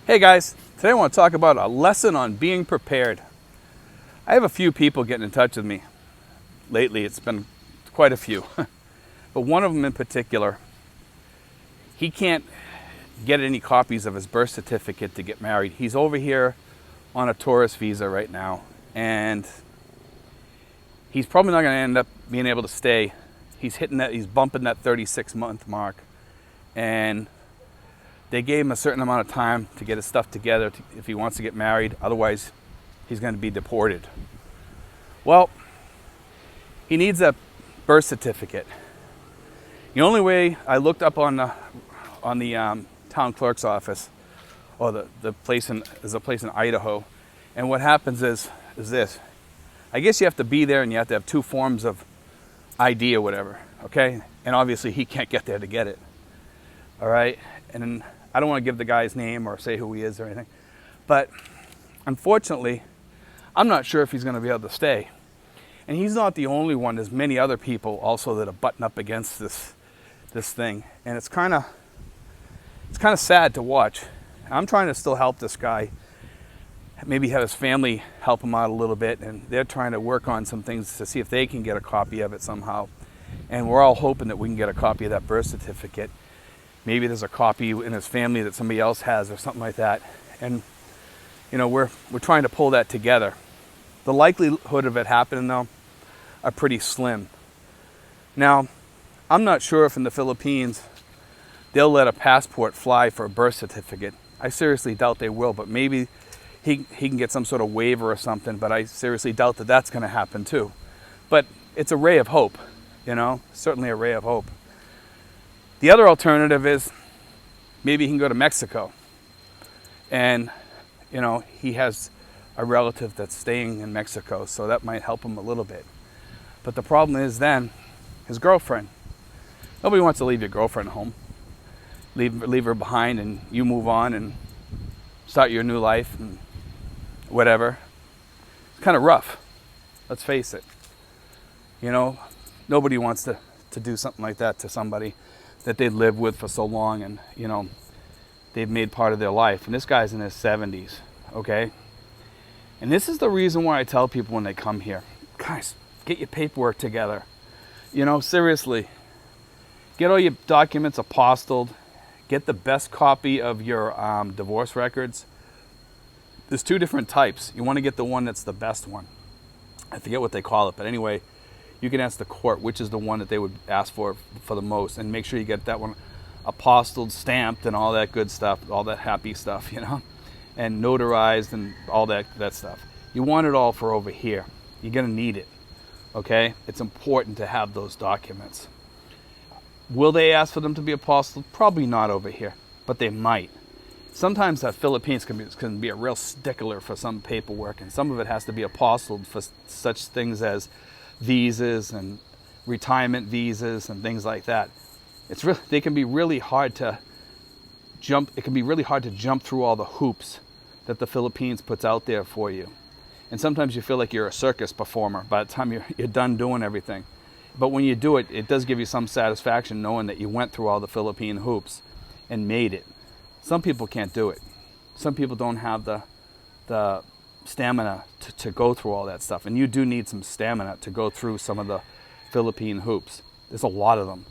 Hey guys, today I want to talk about a lesson on being prepared. I have a few people getting in touch with me lately. It's been quite a few. But one of them in particular, he can't get any copies of his birth certificate to get married. He's over here on a tourist visa right now, and he's probably not going to end up being able to stay. He's bumping that 36-month mark, and they gave him a certain amount of time to get his stuff together if he wants to get married. Otherwise, he's going to be deported. Well, he needs a birth certificate. The only way I looked up on the town clerk's office, or there's a place in Idaho, and what happens is this. I guess you have to be there and you have to have two forms of ID or whatever, okay? And obviously he can't get there to get it, all right? And I don't want to give the guy's name or say who he is or anything, but unfortunately, I'm not sure if he's going to be able to stay. And he's not the only one. There's many other people also that are butting up against this thing, and it's kind of sad to watch. I'm trying to still help this guy, maybe have his family help him out a little bit, and they're trying to work on some things to see if they can get a copy of it somehow. And we're all hoping that we can get a copy of that birth certificate. Maybe there's a copy in his family that somebody else has or something like that. And we're trying to pull that together. The likelihood of it happening though are pretty slim. Now, I'm not sure if in the Philippines they'll let a passport fly for a birth certificate. I seriously doubt they will, but maybe he can get some sort of waiver or something, but I seriously doubt that that's going to happen too. But it's a ray of hope, certainly a ray of hope. The other alternative is maybe he can go to Mexico, and he has a relative that's staying in Mexico, so that might help him a little bit. But the problem is then his girlfriend. Nobody wants to leave your girlfriend home, leave her behind, and you move on and start your new life and whatever. It's kind of rough, let's face it. Nobody wants to do something like that to somebody that they've lived with for so long, and they've made part of their life. And this guy's in his 70s, okay? And this is the reason why I tell people when they come here, guys, get your paperwork together. Seriously, get all your documents apostilled. Get the best copy of your divorce records. There's two different types. You want to get the one that's the best one. I forget what they call it, but anyway, you can ask the court which is the one that they would ask for the most, and make sure you get that one apostilled, stamped, and all that good stuff, all that happy stuff, and notarized and all that stuff. You want it all for over here. You're going to need it, okay? It's important to have those documents. Will they ask for them to be apostilled? Probably not over here, but they might. Sometimes the Philippines can be a real stickler for some paperwork, and some of it has to be apostilled for such things as visas and retirement visas and things like that. They can be really hard to jump. It can be really hard to jump through all the hoops that the Philippines puts out there for you. And sometimes you feel like you're a circus performer by the time you're done doing everything. But when you do it, it does give you some satisfaction knowing that you went through all the Philippine hoops and made it. Some people can't do it. Some people don't have the stamina to go through all that stuff. And you do need some stamina to go through some of the Philippine hoops. There's a lot of them.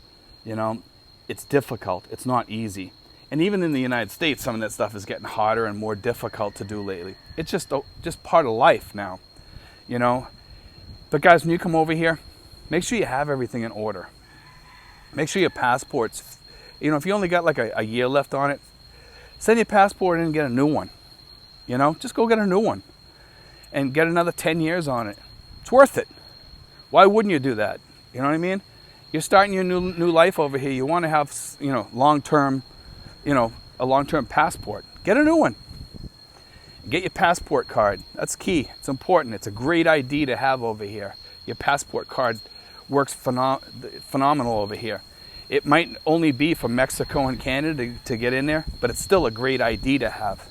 It's difficult. It's not easy. And even in the United States, some of that stuff is getting harder and more difficult to do lately. It's just part of life now, But guys, when you come over here, make sure you have everything in order. Make sure your passport's, if you only got like a year left on it, send your passport in and get a new one. Just go get a new one and get another 10 years on it. It's worth it. Why wouldn't you do that? You know what I mean? You're starting your new life over here. You want to have, long-term, a long-term passport. Get a new one. Get your passport card. That's key. It's important. It's a great ID to have over here. Your passport card works phenomenal over here. It might only be from Mexico and Canada to get in there, but it's still a great ID to have.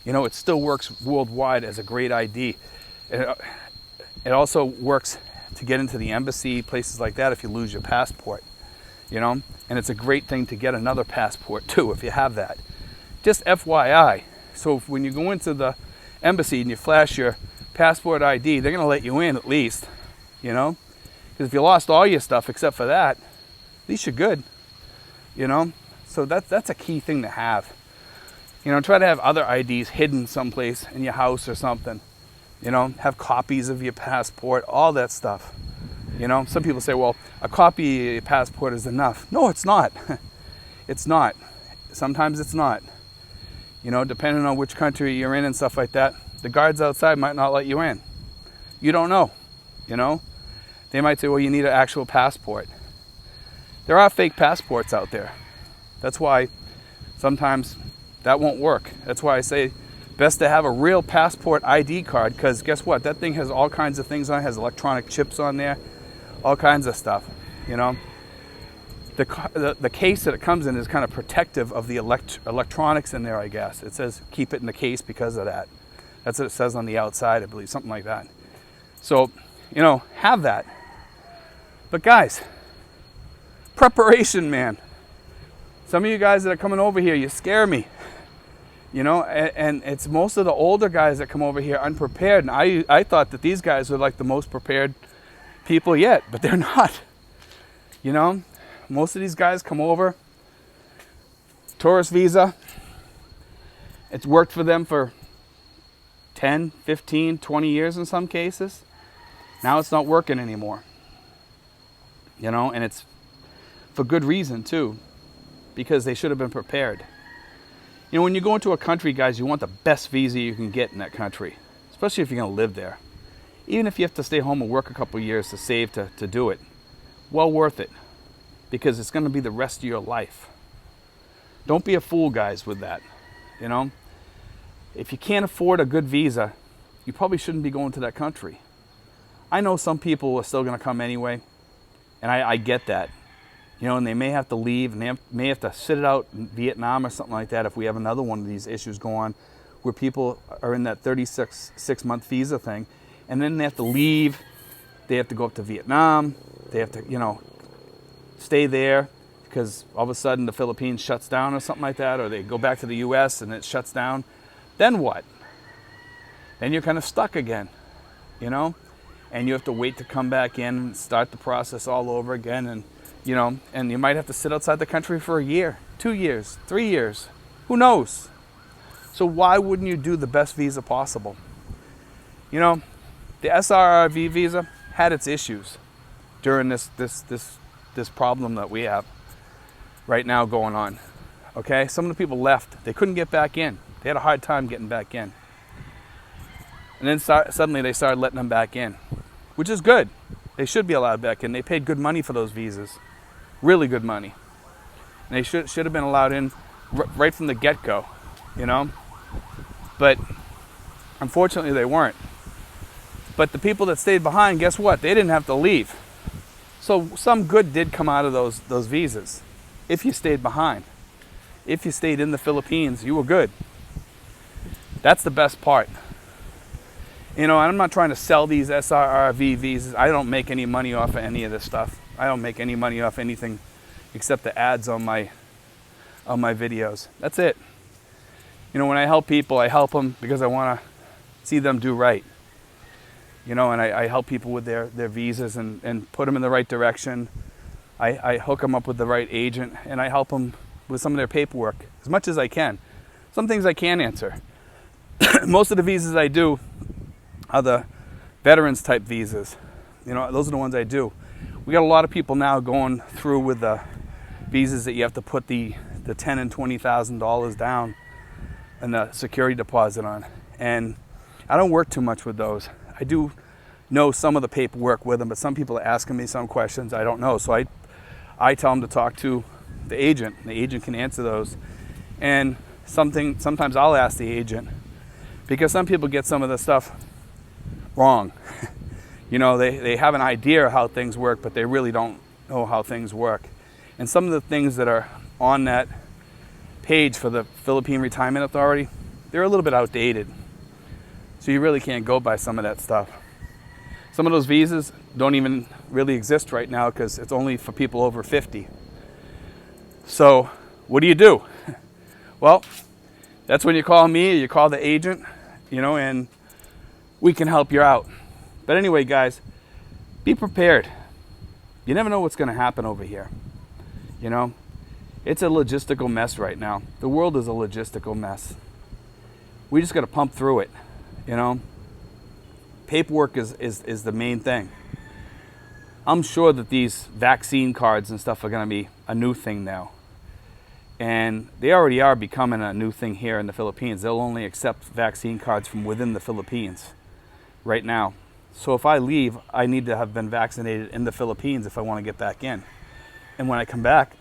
It still works worldwide as a great ID. It also works to get into the embassy, places like that, if you lose your passport. And it's a great thing to get another passport too if you have that. Just FYI, So when you go into the embassy and you flash your passport ID, they're going to let you in at least, you know? Because if you lost all your stuff except for that, at least you're good, you know? So that's a key thing to have. You know, try to have other IDs hidden someplace in your house or something. You know, have copies of your passport, all that stuff. You know, some people say, well, a copy of your passport is enough. No, it's not. It's not. Sometimes it's not. You know, depending on which country you're in and stuff like that, the guards outside might not let you in. You don't know, you know? They might say, well, you need an actual passport. There are fake passports out there. That's why sometimes that won't work. That's why I say best to have a real passport ID card, because guess what? That thing has all kinds of things on it, has electronic chips on there, all kinds of stuff, you know? The case that it comes in is kind of protective of the electronics in there, I guess. It says keep it in the case because of that. That's what it says on the outside, I believe, something like that. So, you know, have that. But guys, preparation, man. Some of you guys that are coming over here, you scare me. You know, and it's most of the older guys that come over here unprepared. And I thought that these guys were like the most prepared people yet, but they're not. You know, most of these guys come over, tourist visa. It's worked for them for 10, 15, 20 years in some cases. Now it's not working anymore. You know, and it's for good reason too, because they should have been prepared. You know, when you go into a country, guys, you want the best visa you can get in that country, especially if you're going to live there. Even if you have to stay home and work a couple of years to save to do it, well worth it, because it's going to be the rest of your life. Don't be a fool, guys, with that. You know, if you can't afford a good visa, you probably shouldn't be going to that country. I know some people are still going to come anyway, and I get that. You know, and they may have to leave, and they may have to sit it out in Vietnam or something like that if we have another one of these issues go on where people are in that 36-month visa thing, and then they have to leave. They have to go up to Vietnam. They have to, you know, stay there because all of a sudden the Philippines shuts down or something like that, or they go back to the U.S. and it shuts down. Then what? Then you're kind of stuck again, you know, and you have to wait to come back in and start the process all over again. And you know, and you might have to sit outside the country for a year, 2 years, 3 years. Who knows? So why wouldn't you do the best visa possible? You know, the SRRV visa had its issues during this problem that we have right now going on. Okay, some of the people left. They couldn't get back in. They had a hard time getting back in. And then suddenly they started letting them back in, which is good. They should be allowed back in. They paid good money for those visas. Really good money. And they should have been allowed in right from the get-go, you know? But unfortunately they weren't. But the people that stayed behind, guess what? They didn't have to leave. So some good did come out of those visas. If you stayed behind. If you stayed in the Philippines, you were good. That's the best part. You know, I'm not trying to sell these SRRV visas. I don't make any money off of any of this stuff. I don't make any money off anything except the ads on my videos. That's it. You know, when I help people, I help them because I want to see them do right. You know, and I help people with their visas and put them in the right direction. I hook them up with the right agent, and I help them with some of their paperwork as much as I can. Some things I can answer. Most of the visas I do are the veterans type visas. You know, those are the ones I do. We got a lot of people now going through with the visas that you have to put the $10,000 and $20,000 down and the security deposit on. And I don't work too much with those. I do know some of the paperwork with them, but some people are asking me some questions I don't know. So I tell them to talk to the agent. The agent can answer those. And sometimes I'll ask the agent, because some people get some of the stuff wrong. You know, they have an idea of how things work, but they really don't know how things work. And some of the things that are on that page for the Philippine Retirement Authority, they're a little bit outdated. So you really can't go by some of that stuff. Some of those visas don't even really exist right now because it's only for people over 50. So what do? Well, That's when you call me or you call the agent, and we can help you out. But anyway, guys, be prepared. You never know what's going to happen over here. It's a logistical mess right now. The world is a logistical mess. We just got to pump through it. Paperwork is the main thing. I'm sure that these vaccine cards and stuff are going to be a new thing now. And they already are becoming a new thing here in the Philippines. They'll only accept vaccine cards from within the Philippines right now. So if I leave, I need to have been vaccinated in the Philippines if I want to get back in. And when I come back,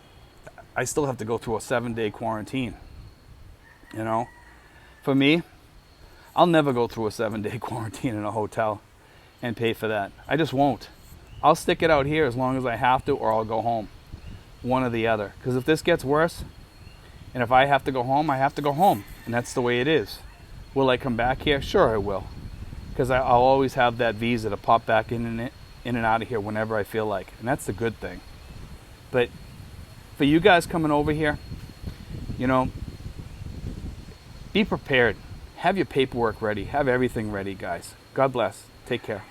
I still have to go through a 7-day quarantine. For me, I'll never go through a 7-day quarantine in a hotel and pay for that. I just won't. I'll stick it out here as long as I have to, or I'll go home. One or the other. Because if this gets worse, and if I have to go home, I have to go home. And that's the way it is. Will I come back here? Sure I will. Because I'll always have that visa to pop back in and out of here whenever I feel like. And that's the good thing. But for you guys coming over here, be prepared. Have your paperwork ready. Have everything ready, guys. God bless. Take care.